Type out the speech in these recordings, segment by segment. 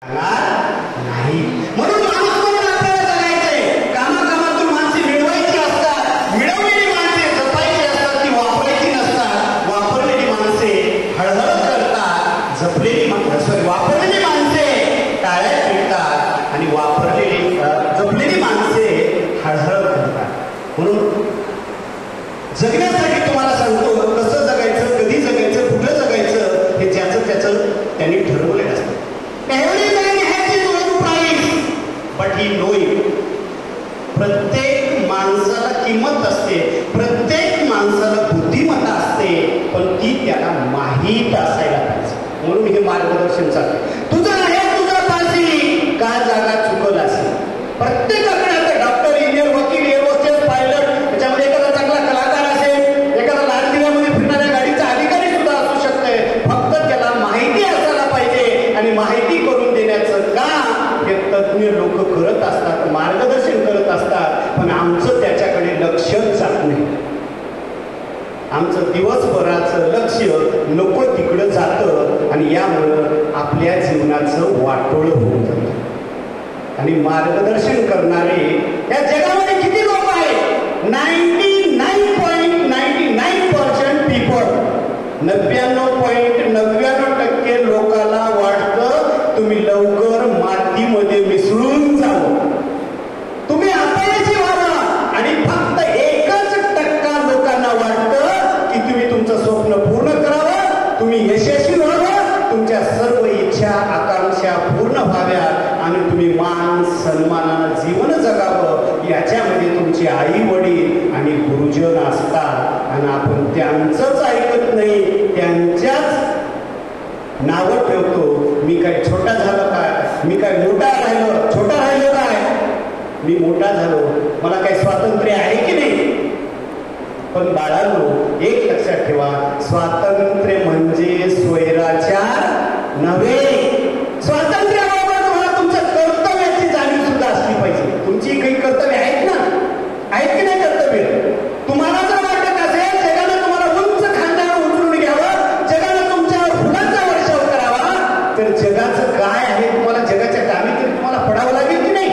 नाही. म्हणून माणूस म्हणून आपल्याला जगायचंय. कामाकामातून माणसे मिळवायची असतात, मिळवलेली माणसे जपायची असतात, ती वापरायची नसतात. वापरलेली माणसे हळहळ करतात, वापरलेली माणसे टाळ्या पिळतात आणि जपलेली माणसे हळहळ करतात. म्हणून जगण्यासाठी तुम्हाला सांगतो, कसं जगायचं, कधी जगायचं, कुठं जगायचं, हे ज्याचं त्याचं त्यांनी ठरवलेलं असतं. बट ही नोईंग, प्रत्येक माणसाला किंमत असते, प्रत्येक माणसाला बुद्धिमत्ता असते, पण ती त्याला माहीत असायला पाहिजे. म्हणून हे मार्गदर्शन चालतं. तुझं आहे तुझा पासी का जागा चुकल असेल. प्रत्येकाकडे आता डॉक्टर, इंजिनियर, वकील, एअर होस्टेस, पायलट, त्याच्यामध्ये एखादा चांगला कलाकार असेल, एखादा लाल दिव्यामध्ये फिरणाऱ्या गाडीचा अधिकारी सुद्धा असू शकतोय. फक्त त्याला माहिती असायला पाहिजे आणि माहिती करून देण्याचं काम हे तज्ञ लोक करत असतात, मार्गदर्शन करत असतात. पण आमचं त्याच्याकडे लक्षच जात नाही. आमचं दिवसभराचं लक्ष नको तिकडं जातं आणि यामुळं आपल्या जीवनाचं वाटोळ होऊन जातं. आणि मार्गदर्शन करणारे या जगामध्ये किती लोक आहेत? 99.99% पीपल, 99.99% लोकांना वाटतं तुम्ही लवकर मातीमध्ये मिसळून जावं, तुम्ही अपयशी व्हावं. आणि फक्त 1% लोकांना वाटतं की तुम्ही तुमचं स्वप्न पूर्ण करावं, तुम्ही यशस्वी व्हावं, तुमच्या सर्व इच्छा आकांक्षा पूर्ण व्हाव्या आणि तुम्ही मान सन्मानानं जीवन जगावं. याच्यामध्ये तुमचे आई वडील आणि गुरुजन असतात आणि आपण त्यांचंच ऐकत नाही, त्यांच्याच नावं ठेवतो. मी काय छोटा झालो काय, मी काय मोठा राहिलो, छोटा राहिलो काय, मी मोठा झालो, मला काही स्वातंत्र्य आहे की नाही. पण बाळांनो, एक लक्षात ठेवा, स्वातंत्र्य म्हणजे स्वैराचार नव्हे. स्वातंत्र्याबरोबर तुम्हाला तुमच्या कर्तव्याची जाणीव सुद्धा असली पाहिजे. तुमची काही कर्तव्य आहेत ना, आहेत की नाही कर्तव्य? तुम्हाला जर वाटत असेल जगानं तुम्हाला उंच खांद्यावर उचलून घ्यावं, जगानं तुमच्यावर फुलांचा वर्षाव करावा, तर जगाचं काय आहे तुम्हाला जगाच्या कामी तरी तुम्हाला पडावं लागेल की नाही?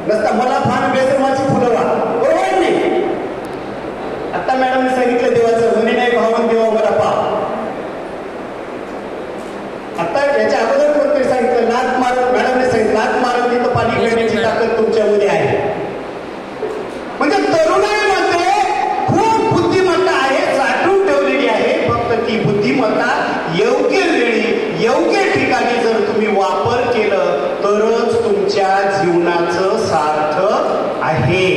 नसता मला फार बेसरमाची फुलं वा, बरोबर नाही? आता मॅडमने सांगितलं देवाचं म्हणे नाही भावन देवा मला पाव. आता याच्या अगोदर कोणतरी सांगितलं लात मारत, मॅडमने सांगितलं लात मारत तिथं पाणी पिण्याची ताकद तुमच्यामध्ये आहे. म्हणजे तरुणाईमध्ये खूप बुद्धिमत्ता आहे, साठवून ठेवलेली आहे. फक्त ती बुद्धिमत्ता योग्य वेळी योग्य ठिकाणी जर तुम्ही वापर केलं तरच तुमच्या जीवनाचं सार्थक आहे.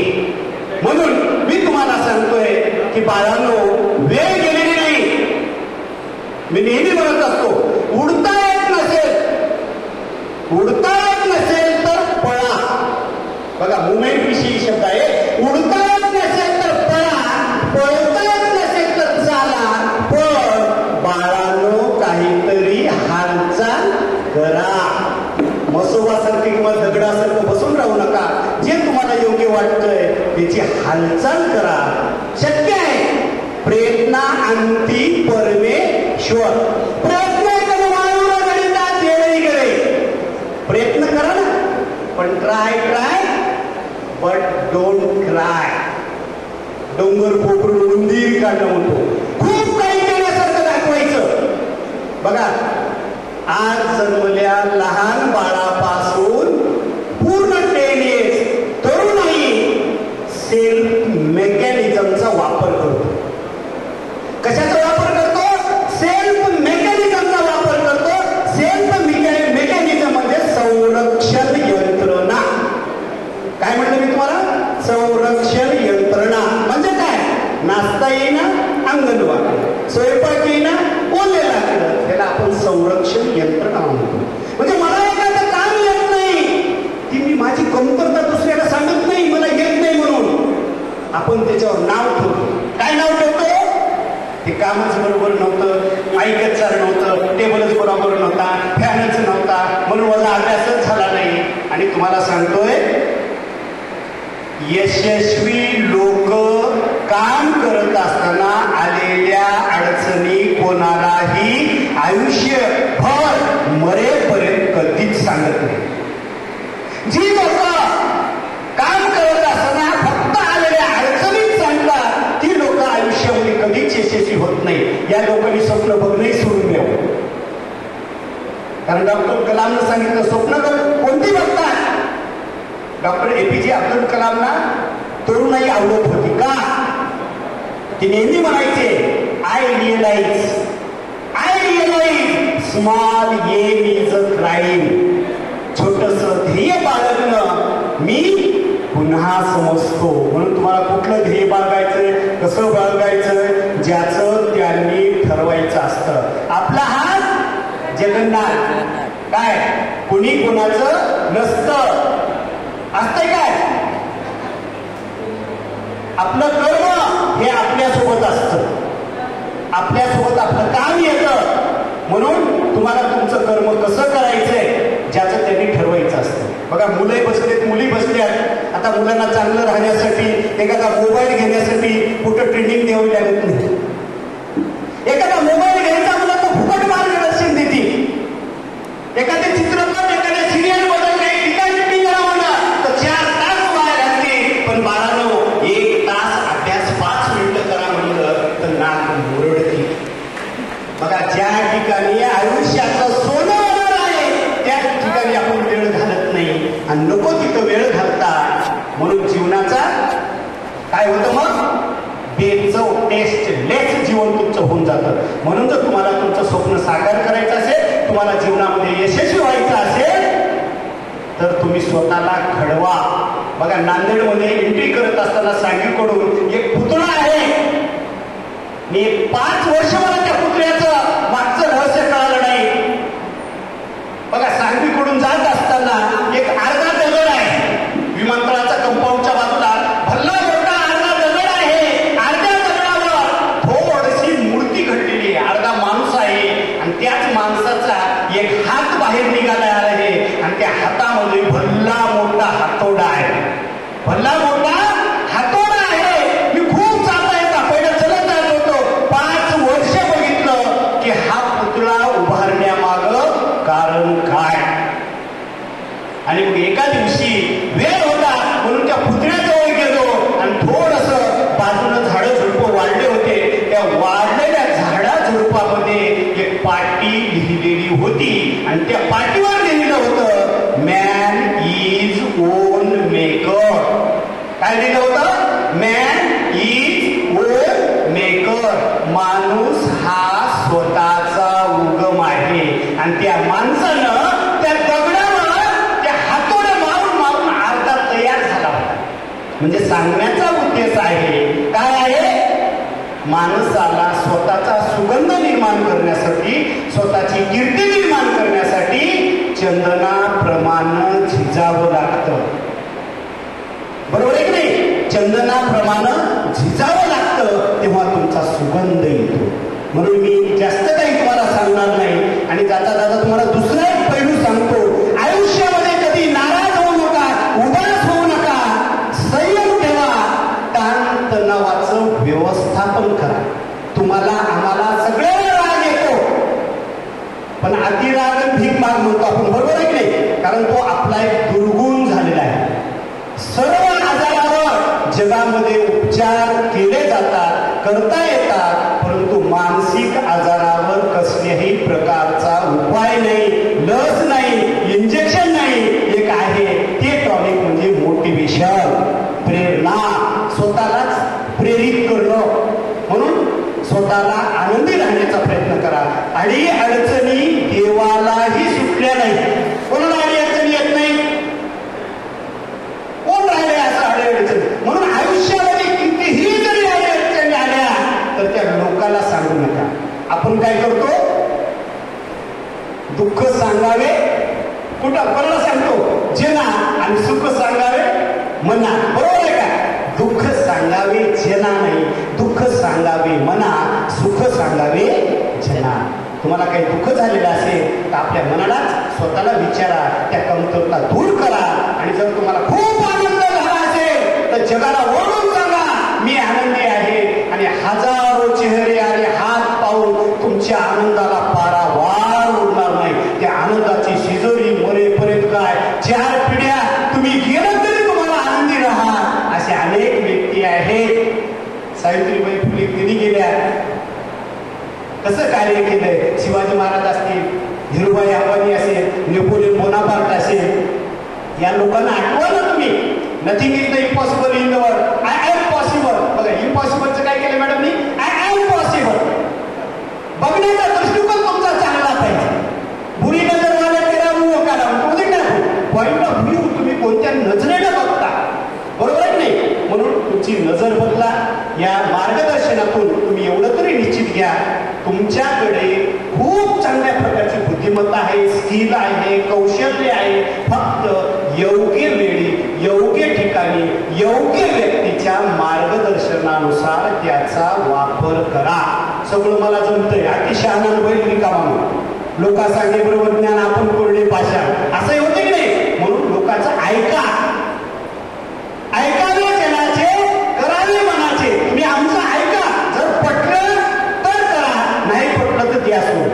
म्हणून मी तुम्हाला सांगतोय की बाळांनो, वेळ गेलेली नाही. मी नेहमी म्हणत असतो, उडता येत नसेल तर पळा. बघा, मुवमेंट विषयी शब्द आहे. उडता येत नसेल तर पळा, पळता येत नसेल तर चाला, पण बाळांनो काहीतरी हालचाल करा. मसोबासारखी किंवा दगडासारखं बसून राहू नका. जे तुम्हाला योग्य वाटतंय त्याची हालचाल करा. शक्य आहे. प्रयत्न अंती परमेश्वर. प्रयत्न प्रयत्न करा ना, पण ट्राय बट डोंट क्राय. डोंगर पोखरून उंदीर काढणं म्हणतो. खूप काही केल्यासारखं दाखवायचं. बघा, आज जन्मल्या लहान बाळापासून पूर्ण 10 years तरुणाई सेल्फ मेकॅनिझमचा वापर करतो. कशाचा वापर करतो? सेल्फ मेकॅनिझमचा वापर करतो. सेल्फ मेकॅनिझम म्हणजे संरक्षण यंत्रणा. काय म्हटलं मी तुम्हाला? संरक्षण यंत्रणा म्हणजे काय? नाचता येईना अंगण वाकडं, स्वयंपाक येईना ओले लाकडं, त्याला आपण संरक्षण यंत्रणा म्हणतो. म्हणजे मला एखादं काम येत नाही, ती मी माझी कमतरता दुसऱ्याला सांगत नाही, मला येत नाही म्हणून आपण त्याच्यावर नाव ठेवतो. काय नाव ठेवतो? ते कामच बरोबर नव्हतं, ऐकत चाल नव्हतं, टेबलच बरोबर नव्हता, फॅनच नव्हता, म्हणून माझा अभ्यासच झाला नाही. आणि तुम्हाला सांगतोय, यशस्वी लोक काम करत असताना आलेल्या अडचणी कोणालाही आयुष्यभर मरे कारण डॉक्टर कलामनं सांगितलं स्वप्न कोणती बघतात. डॉक्टर APJ अब्दुल कलामना तरुणाई आवडत होती का? ते नेहमी म्हणायचे I realise small aim is a crime. छोटस ध्येय बाळगणं मी पुन्हा समजतो. म्हणून तुम्हाला कुठलं ध्येय बाळगायचंय, कसं बाळगायचं, ज्याचं त्यांनी ठरवायचं असतं. आपला हात जगन्नाथ, काय कुणी कोणाचं नसतं. असतंय काय? आपलं कर्म हे आपल्यासोबत असतं, आपल्यासोबत आपलं काम येतं. म्हणून तुम्हाला तुमचं कर्म कसं करायचंय ज्याचं त्यांनी ठरवायचं असतं. बघा मुलं बसलेत, मुली बसल्यात. आता मुलांना चांगलं राहण्यासाठी एखादा मोबाईल घेण्यासाठी कुठं ट्रेनिंग द्यावी लागत नाही. एखादा मोबाईल घ्यायचा मुलं तर फुकट मार्गदर्शन देते. एखादे चित्रपट, एखाद्या सिरियल बद्दल काही टीका करा म्हणा तर 4 तास वाया घालते. पण बाळांनो 1 तास अभ्यास 5 मिनिटं करा म्हणलं तर नाक मुरडते. बघा ज्या ठिकाणी आयुष्याचं सोनं होणार आहे त्या ठिकाणी आपण वेळ घालत नाही आणि नको तिथं वेळ घालता. म्हणून जीवनाचा काय होतं मग बेचव टेस्टलेस जीवन तुमचं होऊन जातं. म्हणून जर तुम्हाला तुमचं स्वप्न साकार करायचं असेल, तुम्हाला जीवनामध्ये यशस्वी व्हायचं असेल तर तुम्ही स्वतःला घडवा. बघा नांदेडमध्ये एंट्री करत असताना सांगलीकडून एक पुतळा आहे. मी 5 वर्ष मला त्या पुतळ्याचं मागचं रहस्य कळालं नाही. बघा सांगलीकडून जात असताना एक अर्धा दगड आहे. विमानतळाच्या कंपाऊंडच्या बाजूला भल्ला मोठा अर्धा दगड आहे. अर्ध्या दगडावर थोडीशी मूर्ती घडलेली आहे. अर्धा माणूस आहे आणि त्याच माणसाचा एक हात बाहेर निघाला आहे आणि त्या हातामध्ये भल्ला मोठा हातोडा आहे. भल्ला मोठा हातोडा आहे. मी खूप चालता येता पहिलं चलत जात होतो. 5 वर्ष बघितलं की हा पुतळा उभारण्यामाग कारण काय. आणि मग एका दिवशी वेळ होता म्हणून त्या पुतळ्याजवळ गेलो आणि थोडस बाजूनं झाडं झुडपं वाढले होते. त्या वाढलेल्या झाडा झुडपामध्ये एक पाटी लिहिलेली होती आणि त्या पाटीवर लिहिलं होतं मॅन इज ओन मेकर. काय लिहिलं होतं? Man is on maker. माणूस हा स्वतःचा उगम आहे. आणि त्या माणसानं त्या दगडावर त्या हातोडे मारून मारून अर्धा तयार झाला होता. म्हणजे सांगण्याचा उद्देश आहे काय आहे? माणसाला स्वतःचा सुगंध निर्माण करण्यासाठी, स्वतःची कीर्ती निर्माण करण्यासाठी चंदनाप्रमाणे झिजावं लागतं. बरोबर आहे की नाही? चंदनाप्रमाणे झिजावं लागतं तेव्हा तुमचा सुगंध येतो. म्हणून मी जास्त काही तुम्हाला सांगणार नाही आणि जाता जाता तुम्हाला दुसरा एक पैलू सांगतो. आयुष्यामध्ये कधी नाराज होऊ नका, उदास होऊ नका, संयम ठेवा, ताणतणावाचं व्यवस्थापन करा. तुम्हाला आम्हाला सगळ्यांना राग येतो पण अतिराग भीक माग म्हणतो आपण. बरोबर आहे की नाही? कारण तो आपला एक दुर्गुण झालेला आहे. सर्व आजारावर जगामध्ये उपचार केले जातात, करता येतात, परंतु मानसिक आजारावर कसल्याही प्रकारचा उपाय नाही, लस नाही, इंजेक्शन नाही. एक आहे ते टॉनिक म्हणजे मोटिवेशन, प्रेरणा, स्वतःलाच प्रेरित करणं. म्हणून स्वतःला आनंदी राहण्याचा प्रयत्न करा. अडी अडचणी देवालाही सुटल्या नाही. कोणाला अडी अडचणी येत नाही? कोण राहिले असं अडी अडचणी? म्हणून आयुष्यामध्ये कितीही जरी अडी अडचणी आल्या तर त्या लोकाला सांगू नका. आपण काय करतो? दुःख सांगावे कुठं? कोणाला सांगतो? जना. आणि सुख सांगावे मना. बरोबर आहे का? दुःख सांगावे जना नाही, दुःख सांगावे मना, सुख सांगावे जना. तुम्हाला काही दुःख झालेलं असेल तर आपल्या मनालाच स्वतःला विचारा, त्या कमतरता दूर करा. आणि जर तुम्हाला खूप आनंद झाला असेल तर जगाला ओरडून सांगा मी आनंदी आहे. आणि हजारो चेहरे आणि हात पाहून तुमच्या आनंदाला पारावार उडणार नाही. त्या आनंदाची शिजोरी मरेपर्यंत काय 4 पिढ्या तुम्ही गेलं तरी तुम्हाला आनंदी राहा. असे अनेक व्यक्ती आहेत. सावित्रीबाई फुले कधी गेल्या, कसं कार्य केलंय? शिवाजी महाराज असतील, धीरूभाई अंबानी असेल, नेपोलियन बोनापार्ट असेल, या लोकांना आठवा ना तुम्ही. Nothing is the impossible in the world, I am possible. बघा इम्पॉसिबलचं काय केलं मॅडमनी, आय एम पॉसिबल. बघण्याचा दृष्टिकोन तुमचा चांगला पाहिजे. बुरी नजर वाले तेरा मुंह काढा म्हणतो ना, पॉइंट ऑफ व्ह्यू तुम्ही कोणत्या नजरेने बघता, बरोबर आहे नाही. म्हणून तुमची नजर बदला. या मार्गदर्शनातून तुम्ही एवढं तरी निश्चित घ्या, तुमच्याकडे खूप चांगल्या प्रकारची बुद्धिमत्ता आहे, स्किल आहे, कौशल्य आहे. फक्त योग्य वेळी, योग्य ठिकाणी, योग्य व्यक्तीच्या मार्गदर्शनानुसार त्याचा वापर करा. सगळं मला जमतंय, अतिशहाणा बैल रिकामा, लोका सांगे बरोबर ज्ञान आपण कोरडे पाषा, असं होते की नाही. म्हणून लोकांचं ऐका, ऐकावे जनाचे, करावे मनाचे. तुम्ही आमचं ऐका, जर पटलं तर करा, नाही पटलं तर द्या सोड.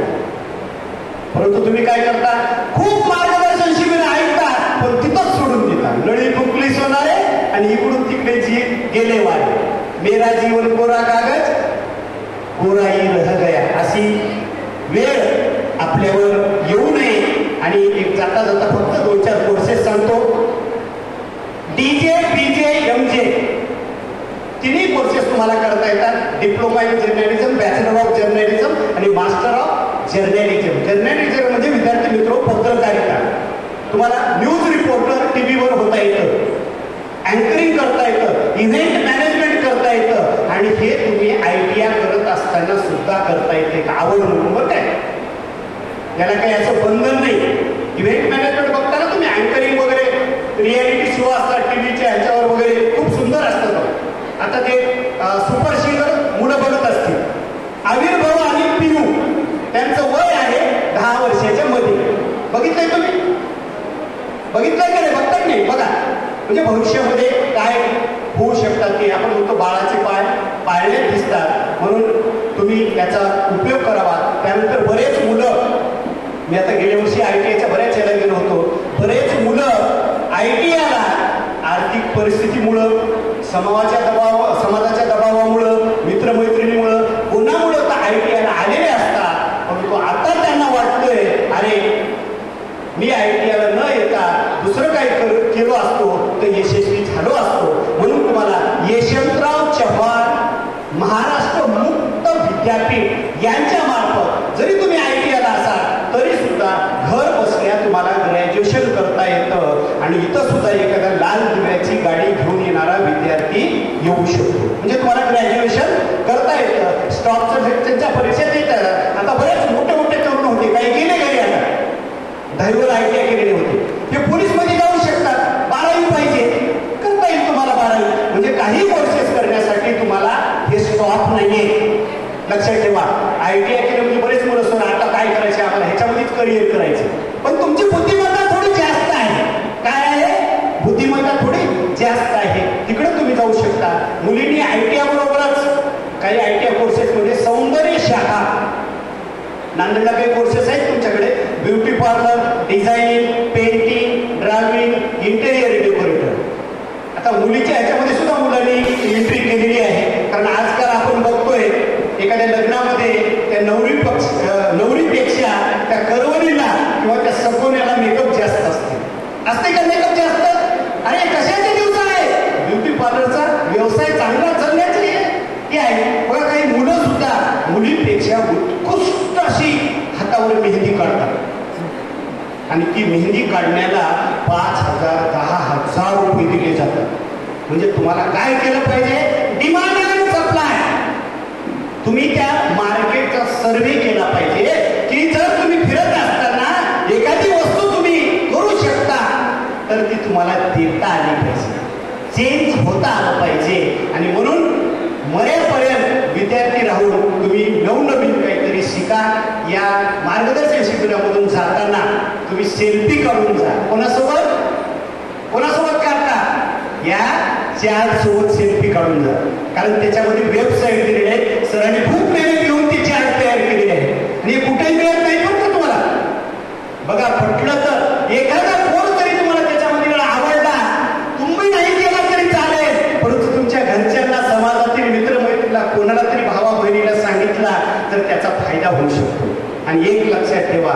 परंतु तुम्ही काय करता, खूप मार्गदर्शन शिबिर ऐकता पण तिथंच सोडून देता. नळी फुकली सोनारे आणि इकडून तिकडे जी गेले वारे. मेरा जीवन कोरा कागज कोराही रह गया, अशी वेळ आपल्यावर येऊ नये. आणि एक जाता जाता फक्त 2-4 कोर्सेस सांगतो. डीजे, बीजे, एमजे तिन्ही कोर्सेस तुम्हाला करता येतात. Diploma in journalism, bachelor of journalism आणि मास्टर ऑफ जर्नलिझम. जर्नलिझम म्हणजे विद्यार्थी मित्र पत्रकारिता. तुम्हाला न्यूज रिपोर्टर टीव्हीवर होता येतं, अँकरिंग करता येतं, इव्हेंट मॅनेजमेंट करता येतं. आणि हे तुम्ही ITI करत असताना सुद्धा करता येते. आवड म्हणून बघ काय, याला काही असं बंधन नाही. इव्हेंट मॅनेजमेंट बघताना तुम्ही अँकरिंग वगैरे, रियालिटी शो असतात टीव्हीच्या ह्याच्यावर वगैरे, खूप सुंदर असतात. आता ते सुपर सिंगर मुलं बघत असतील. आविर्भाव आणि पिनू त्यांचं वय आहे 10 वर्षाच्या मध्ये. बघितलंय तुम्ही, बघितलंय का नाही, बघताय नाही. बघा म्हणजे भविष्यामध्ये काय होऊ शकतात की आपण म्हणतो बाळाचे पाय पाळण्यात दिसतात, म्हणून तुम्ही याचा उपयोग करावा. त्यानंतर बरेच मुलं, मी आता गेल्या वर्षी ITIच्या बऱ्याच याला गेलो होतो, बरेच मुलं ITIला आर्थिक परिस्थितीमुळं, समाजाच्या दबावामुळं, मित्रमैत्रिणीमुळं, कोणामुळं तर ITIला आलेले असतात. परंतु आता त्यांना वाटतंय अरे मी ITIला न येता दुसरं काही केलो असतो तर यशस्वी झालो असतो. म्हणून तुम्हाला यशवंतराव चव्हाण महाराष्ट्र मुक्त विद्यापीठ यांच्या मार्फत जरी तुम्ही ITIला असाल तरी सुद्धा घर बसल्या तुम्हाला ग्रॅज्युएशन करता येतं. आणि इथं सुद्धा एखाद्या लाल दिव्याची गाडी घेऊन येणारा विद्यार्थी येऊ शकतो. म्हणजे तुम्हाला ग्रॅज्युएशन करता येतं. स्टॉपचं त्यांच्या परीक्षेत येतं. आता बरेच मोठे मोठे तरुण होते, काही गेले घरी, आता 10वीला ITI केलेले होते, ते पोलीसमध्ये जाऊ शकतात. 12वी पाहिजे, करता येईल तुम्हाला 12वी. म्हणजे काही कोर्सेस करण्यासाठी तुम्हाला हे स्टॉप नाहीये. लक्षात ठेवा, ITI केलं म्हणजे बरेच मुलं सर आता काय करायचे, आम्हाला ह्याच्यामध्येच करिअर करायचं. पण तुमची बुद्धिमत्ता थोडी जास्त आहे. काय आहे, बुद्धिमत्ता थोडी जास्त आहे, तिकडे तुम्ही जाऊ शकता. मुलींनी ITI बरोबरच काही ITI कोर्सेसमध्ये सौंदर्य शाखा, नांदेडला काही कोर्सेस आहेत तुमच्याकडे, beauty parlour, designing, painting, driving, interior decorator. आता मुलीच्या ह्याच्यामध्ये सुद्धा मुलांनी एंट्री केलेली आहे. कारण आजकाल आपण बघतोय एखाद्या लग्नामध्ये त्या नवरीपेक्षा त्या करवलीला किंवा त्या सगोन्याला मेकअप जास्त असते का मेकअप जास्त? अरे कशाचे दिवस आहे, ब्युटी पार्लरचा व्यवसाय चांगला चालण्याचे हे आहे. बघा काही मुलं सुद्धा मुलीपेक्षा उत्कृष्ट अशी हातावर मेहंदी काढतात आणि ती मेहंदी काढण्याला 5,000 10,000 रुपये दिले जातात. म्हणजे तुम्हाला काय केलं पाहिजे, डिमांड अँड सप्लाय. तुम्ही त्या मार्केटचा सर्वे केला पाहिजे की जर तुम्ही फिरत असताना एखादी वस्तू तुम्ही करू शकता तर ती तुम्हाला देता आली पाहिजे, चेंज होता आलं पाहिजे. आणि म्हणून मरेपर्यंत विद्यार्थी राहून तुम्ही नवनवीन काहीतरी शिका. या मार्गदर्शन शिबिरामधून जाताना तुम्ही सेल्फी काढून जा. कोणासोबत काढता, या चार्ट सोबत सेल्फी काढून जा. कारण त्याच्यामध्ये वेबसाईट दिलेली आहे, सरांनी खूप मेहनत घेऊन ती चार्ट तयार केलेली आहे आणि कुठेही मिळत नाही पण का तुम्हाला. बघा पटलं तर एखादा कोण तरी तुम्हाला त्याच्यामध्ये आवडला, तुम्ही नाही केला तरी चालेल, परंतु तुमच्या घरच्यांना, समाजातील मित्रमैत्रीला, कोणाला तरी भावा बहिणीला सांगितला तर त्याचा फायदा होऊ शकतो. आणि एक लक्षात ठेवा,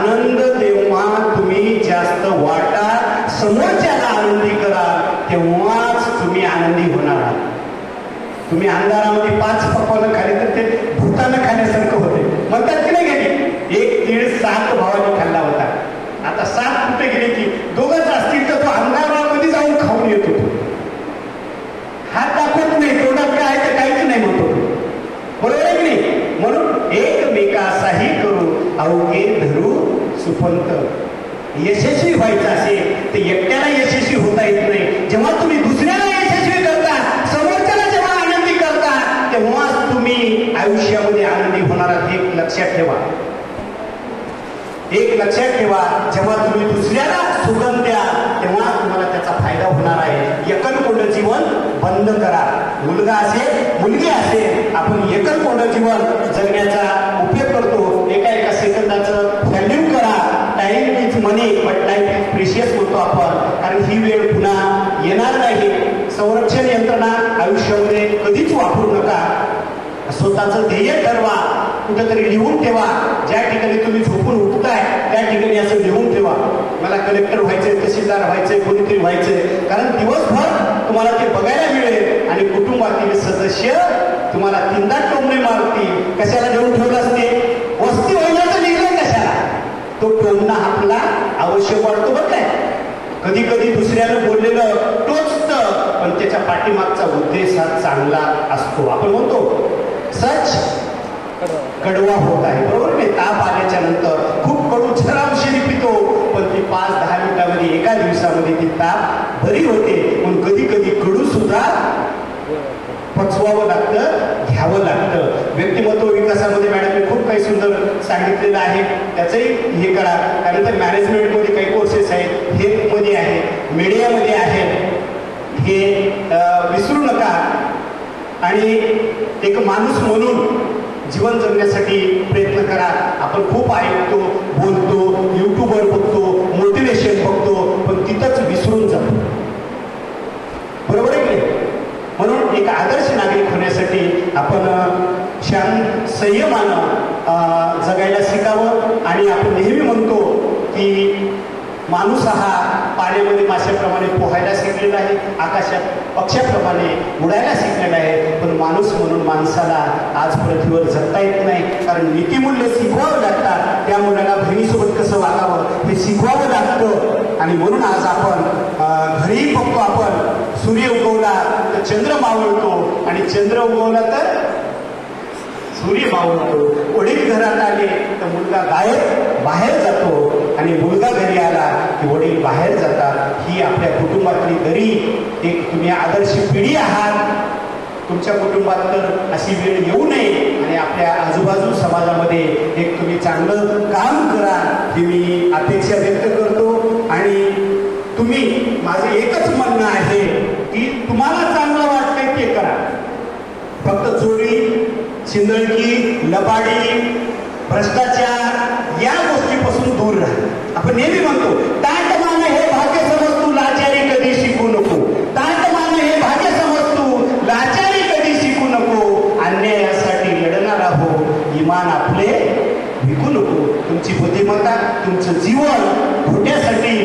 आनंद तेव्हा तुम्ही जास्त वाटा, समोरच्याला आनंदी करा, तेव्हाच तुम्ही आनंदी होणार आहात. तुम्ही अंधारामध्ये 5 पकवानं खाली तर ते भूतानं खाण्यासारखं होते म्हणतात की नाही गेली. 1 तीळ 7 भावाने खाल्ला होता. आता 7 कुठे गेले की दोघंच असतील तर तो अंधारामध्ये जाऊन खाऊन येतो. हात दाखवत नाही, तोंडात काय आहे तर काहीच नाही म्हणतो. बरोबर आहे की नाही. म्हणून एकमेकासाही करू अवघे धरू सुपंत. यशस्वी व्हायचं असेल तर एकट्याला यशस्वी होता येत नाही. जेव्हा तुम्ही दुसऱ्याला यशस्वी करता, समोरच्याला जेव्हा आनंदी करता, तेव्हाच तुम्ही आयुष्यामध्ये आनंदी होणार आहात. एक लक्षात ठेवा, एक लक्षात ठेवा. जेव्हा तुम्ही दुसऱ्याला सुगंध द्या तेव्हा तुम्हाला त्याचा फायदा होणार आहे. एकलकोंड जीवन बंद करा. मुलगा असेल मुलगी असेल, आपण एकलकोंड जीवन जगण्याचा उपयोग करतो. एका सेकंदाचं व्हॅल्यू करा. Time is money but life is precious म्हणतो आपण, कारण ही वेळ पुन्हा येणार नाही. संरक्षण यंत्रणा आयुष्यामध्ये कधीच वापरू नका. स्वतःचं ध्येय ठरवा, कुठेतरी लिहून ठेवा. ज्या ठिकाणी तुम्ही झोपून उठताय त्या ठिकाणी असं लिहून ठेवा, मला कलेक्टर व्हायचंय, तहसीलदार व्हायचंय, कोणीतरी व्हायचंय. कारण दिवसभर तुम्हाला ते बघायला मिळेल आणि कुटुंबातील सदस्य तुम्हाला 3दा टोमणे मारतील. कशाला देऊन ठेवलं असते? वस्ती व्हायला तर लिहिलं कशाला? तो टोमणा आपला आवश्यक वाटतो बघ काय. कधी कधी दुसऱ्यानं बोललेलं टोचतं, पण त्याच्या पाठीमागचा उद्देश हा चांगला असतो. आपण म्हणतो सच कडवा होत आहे, बरोबर नाही. ताप आल्याच्या नंतर खूप कडू झरावशिरी पितो, पण ती 5-10 मिनिटांमध्ये, एका दिवसामध्ये ती ताप बरी होते. पण कधी कधी कडू सुद्धा पचवावं लागतं, घ्यावं लागतं. व्यक्तिमत्व विकासामध्ये मॅडमने खूप काही सुंदर सांगितलेलं आहे, त्याचंही हे करा. त्यानंतर मॅनेजमेंटमध्ये काही कोर्सेस आहेत, हेल्थमध्ये आहेत, मीडियामध्ये आहेत, हे विसरू नका. आणि एक माणूस म्हणून जीवन जगण्यासाठी प्रयत्न करा. आपण खूप ऐकतो, बोलतो, युट्यूबवर बघतो, मोटिवेशन बघतो, पण तिथंच विसरून जातो. बरोबर आहे की? म्हणून एक आदर्श नागरिक होण्यासाठी आपण शांत संयमानं जगायला शिकावं. आणि आपण नेहमी म्हणतो की माणूस हा पाण्यामध्ये माशाप्रमाणे पोहायला शिकलेला आहे, आकाशात पक्ष्याप्रमाणे उडायला शिकलेला आहे. पण माणूस म्हणून माणसाला आज पृथ्वीवर जगता येत नाही, कारण नीतिमूल्य शिकवावं लागतात. त्या मुलाला बहिणीसोबत कसं वागावं हे शिकवावं लागतं. आणि म्हणून आज आपण घरीही बघतो, आपण सूर्य उगवला तर चंद्र मावळतो, आणि चंद्र उगवला तर सूर्य मावळतो. वडील घरात आले तर मुलगा बाहेर जातो, आणि मुलगा घरी आला की वडील बाहेर जातात. ही आपल्या कुटुंबातली दरी एक तुम्ही आदर्श पिढी आहात. तुमच्या कुटुंबात तर अशी वेळ येऊ नये, आणि आपल्या आजूबाजू समाजामध्ये एक तुम्ही चांगलं काम करा ही मी अपेक्षा व्यक्त करतो. आणि तुम्ही, माझं एकच म्हणणं आहे की तुम्हाला चांगलं वाटतंय ते करा. फक्त चोरी, चिंदळकी, लबाडी, भ्रष्टाचार या गोष्टीपासून दूर राहा. आपण नेहमी म्हणतो ताट माने हे भाग्य समजतू, लाचारी कधी शिकू नको. ताट माने हे भाग्य समजतू, लाचारी कधी शिकू नको. अन्यायासाठी लढणार हो, इमान आपले विकू नको. तुमची बुद्धिमत्ता, तुमचं जीवन खोट्यासाठी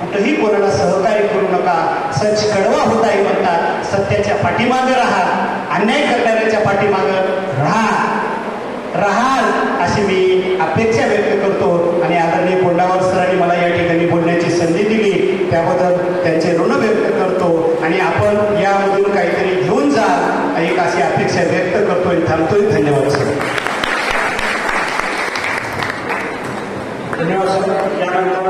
कुठंही कोणाला सहकार्य करू नका. सच कडवा होत आहे म्हणतात, सत्याच्या पाठीमागं राहा, अन्याय करणाऱ्याच्या पाठीमागं राहाल अशी मी अपेक्षा व्यक्त करतो. आणि आदरणीय कोंडावर सरांनी मला या ठिकाणी बोलण्याची संधी दिली, त्याबद्दल त्यांचे ऋण व्यक्त करतो. आणि आपण यामधून काहीतरी घेऊन जा एक अशी अपेक्षा व्यक्त करतोय. थांबतोय. धन्यवाद सर. धन्यवाद सर. यानंतर